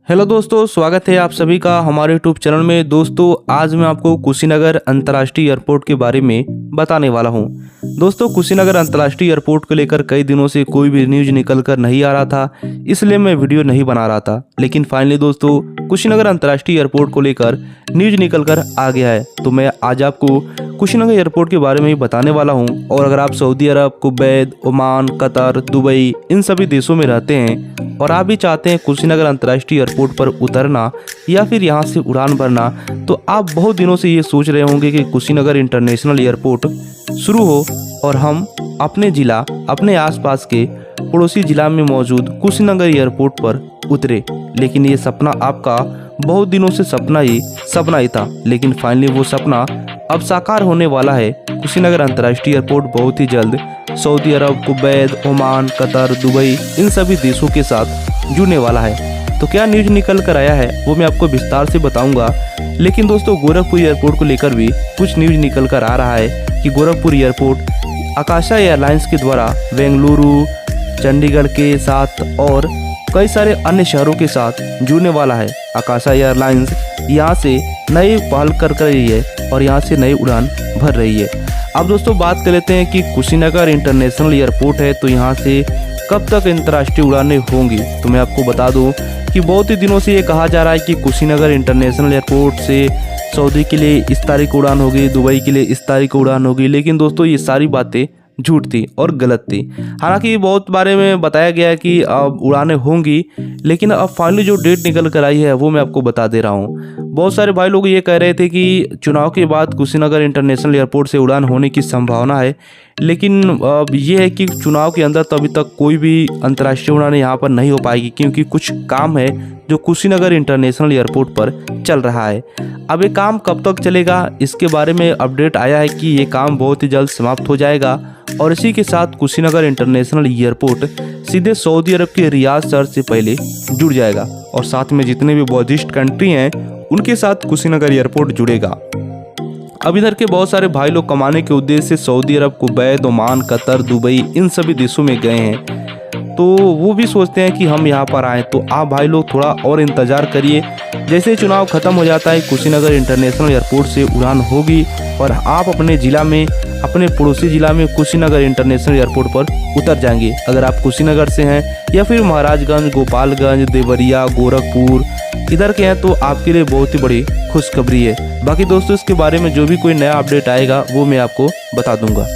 Hello दोस्तों, स्वागत है आप सभी का हमारे यूट्यूब चैनल में। दोस्तों, आज मैं आपको कुशीनगर अंतर्राष्ट्रीय एयरपोर्ट के बारे में बताने वाला हूं। दोस्तों, कुशीनगर अंतर्राष्ट्रीय एयरपोर्ट को लेकर कई दिनों से कोई भी न्यूज़ निकल कर नहीं आ रहा था, इसलिए मैं वीडियो नहीं बना रहा था। लेकिन फाइनली दोस्तों, कुशीनगर अंतर्राष्ट्रीय एयरपोर्ट को लेकर न्यूज़ निकल कर आ गया है। तो मैं आज आपको कुशीनगर एयरपोर्ट के बारे में ही बताने वाला हूं। और अगर आप सऊदी अरब, कुवैत, ओमान, कतर, दुबई इन सभी देशों में रहते हैं और आप भी चाहते हैं कुशीनगर अंतर्राष्ट्रीय एयरपोर्ट पर उतरना या फिर यहाँ से उड़ान भरना, तो आप बहुत दिनों से ये सोच रहे होंगे कि कुशीनगर इंटरनेशनल एयरपोर्ट शुरू हो और हम अपने ज़िला, अपने आसपास के पड़ोसी ज़िला में मौजूद कुशीनगर एयरपोर्ट पर उतरे। लेकिन ये सपना आपका बहुत दिनों से सपना ही था। लेकिन फाइनली वो सपना अब साकार होने वाला है। कुशीनगर अंतर्राष्ट्रीय एयरपोर्ट बहुत ही जल्द सऊदी अरब, कुवैत, ओमान, कतर, दुबई इन सभी देशों के साथ जुड़ने वाला है। तो क्या न्यूज़ निकल कर आया है वो मैं आपको विस्तार से बताऊंगा। लेकिन दोस्तों, गोरखपुर एयरपोर्ट को लेकर भी कुछ न्यूज़ निकल कर आ रहा है कि गोरखपुर एयरपोर्ट आकाशा एयरलाइंस के द्वारा बेंगलुरु, चंडीगढ़ के साथ और कई सारे अन्य शहरों के साथ जुड़ने वाला है। आकाशा एयरलाइंस यहाँ से नई पहल कर रही है और यहाँ से नई उड़ान भर रही है। अब दोस्तों, बात कर लेते हैं कि कुशीनगर इंटरनेशनल एयरपोर्ट है तो यहाँ से कब तक अंतर्राष्ट्रीय उड़ानें होंगी। तो मैं आपको बता दूं कि बहुत ही दिनों से ये कहा जा रहा है कि कुशीनगर इंटरनेशनल एयरपोर्ट से सऊदी के लिए इस तारीख को उड़ान होगी, दुबई के लिए इस तारीख को उड़ान होगी। लेकिन दोस्तों, ये सारी बातें झूठ थी और गलत थी। हालांकि बहुत बारे में बताया गया है कि अब उड़ानें होंगी, लेकिन अब फाइनली जो डेट निकल कर आई है वो मैं आपको बता दे रहा हूँ। बहुत सारे भाई लोग ये कह रहे थे कि चुनाव के बाद कुशीनगर इंटरनेशनल एयरपोर्ट से उड़ान होने की संभावना है। लेकिन अब ये है कि चुनाव के अंदर तो अभी तक कोई भी अंतर्राष्ट्रीय उड़ान यहाँ पर नहीं हो पाएगी, क्योंकि कुछ काम है जो कुशीनगर इंटरनेशनल एयरपोर्ट पर चल रहा है। अब ये काम कब तक चलेगा इसके बारे में अपडेट आया है कि ये काम बहुत ही जल्द समाप्त हो जाएगा और इसी के साथ कुशीनगर इंटरनेशनल एयरपोर्ट सीधे सऊदी अरब के रियाद शहर से पहले जुड़ जाएगा और साथ में जितने भी बुद्धिस्ट कंट्री हैं उनके साथ कुशीनगर एयरपोर्ट जुड़ेगा। अब इधर के बहुत सारे भाई लोग कमाने के उद्देश्य से सऊदी अरब, कुवैत, ओमान, कतर, दुबई इन सभी देशों में गए हैं, तो वो भी सोचते हैं कि हम यहाँ पर आएँ। तो आप भाई लोग थोड़ा और इंतज़ार करिए। जैसे चुनाव खत्म हो जाता है, कुशीनगर इंटरनेशनल एयरपोर्ट से उड़ान होगी और आप अपने ज़िला में, अपने पड़ोसी ज़िला में कुशीनगर इंटरनेशनल एयरपोर्ट पर उतर जाएंगे। अगर आप कुशीनगर से हैं या फिर महाराजगंज, गोपालगंज, देवरिया, गोरखपुर इधर के हैं तो आपके लिए बहुत ही बड़ी खुशखबरी है। बाकी दोस्तों, इसके बारे में जो भी कोई नया अपडेट आएगा वो मैं आपको बता दूंगा।